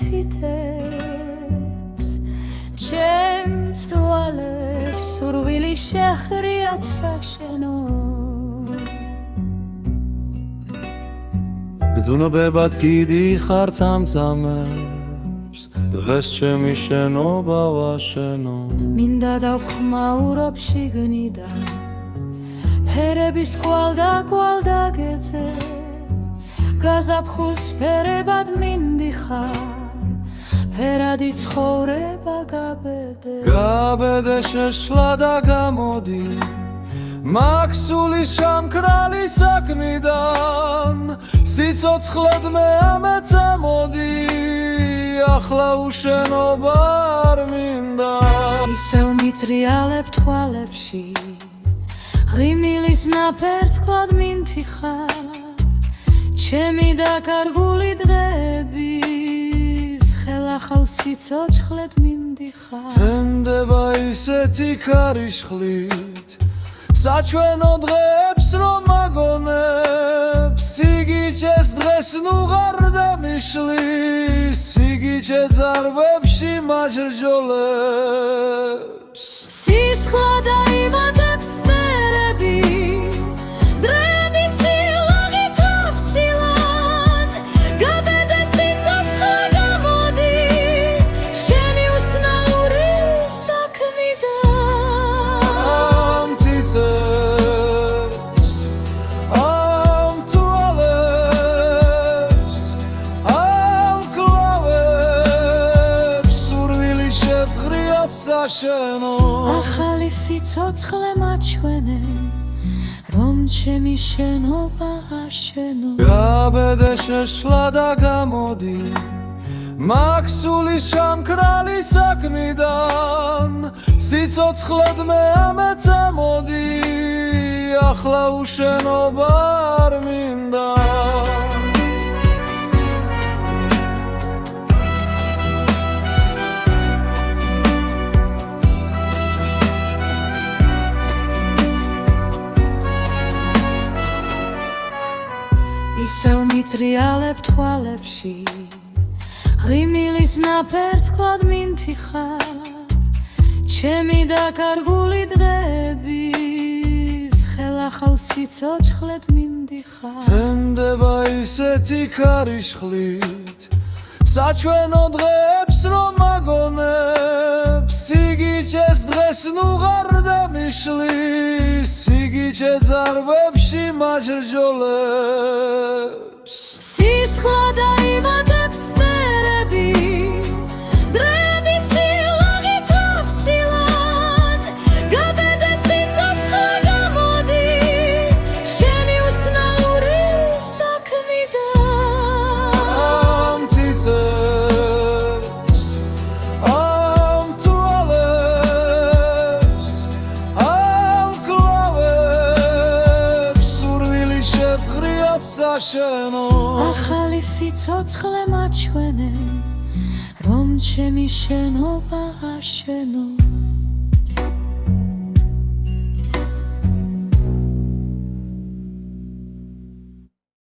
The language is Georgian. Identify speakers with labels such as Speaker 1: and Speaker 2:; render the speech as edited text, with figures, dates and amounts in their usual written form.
Speaker 1: თითებს ჩემს თვალებს სურვილი შეხრიათ საშენო
Speaker 2: გძნობებად გიდიხარ წამწამებს დღეს ჩემი შენობა ვაშენო
Speaker 1: მინდა დავხმაურობ შიგნიდან ფერების კვალ და გეძე გაზაფხულს ფერებად მინდიხარ ფერადი ცხოვრება გაბედე
Speaker 2: შეშლა და გამოდი მაქსული შამქრალი საქმიდან სიცოცხლედ მე ამეწამოდი ახლა უშენობა არ მინდა
Speaker 1: ისევ მიტრიალებ თვალებში ღიმილის ნაფერწკლად მინთიხარ ჩემი დაკარგული დღეების ხელახალ სიცოცხლედ მინდიხარ
Speaker 2: წენდება ისეთი ქარიშხლით საჩვენო დღეებს რომ მაგონებს სიგიჩეს დღეს ნუ ღარ დამიშლის სიგიჩე ძარვებში მაჯრჯოლებს
Speaker 1: სისხლა დაიბადებს ფერები დრედი სილაღით ავსილან გაბედე სიცოცხლე გამოდი შენი უცნაური საქმიდან ახალი სიცოცხლე მაჩვენე რომ ჩემი შენობა აშენო
Speaker 2: გაბედე შეშლა და გამოდი მაქსული შამქრალი საქმიდან სიცოცხლედ მე ამეწამოდი ახლა უშენობა არ მინდა
Speaker 1: ისევ მიტრიალებ თვალებში ღიმილის ნაფერწკლად მინთიხარ ჩემი დაკარგული დღეების ხელახალ სიცოცხლედ მინდიხარ
Speaker 2: წენდება ისეთი ქარიშხლით საჩვენო დღეებს რომ მაგონებს სიგიჩეს დღეს ნუ ღარ დამიშლის სიგიჩე ძარვებში მაჯრჯოლებს
Speaker 1: სისხლა დაიბადებს ფერები დრედი სილაღით ავსილან გაბედე სიცოცხლე გამოდი შენი უცნაური საქმიდან ახალი სიცოცხლე მაჩვენე რომ ჩემი შენობა აშენო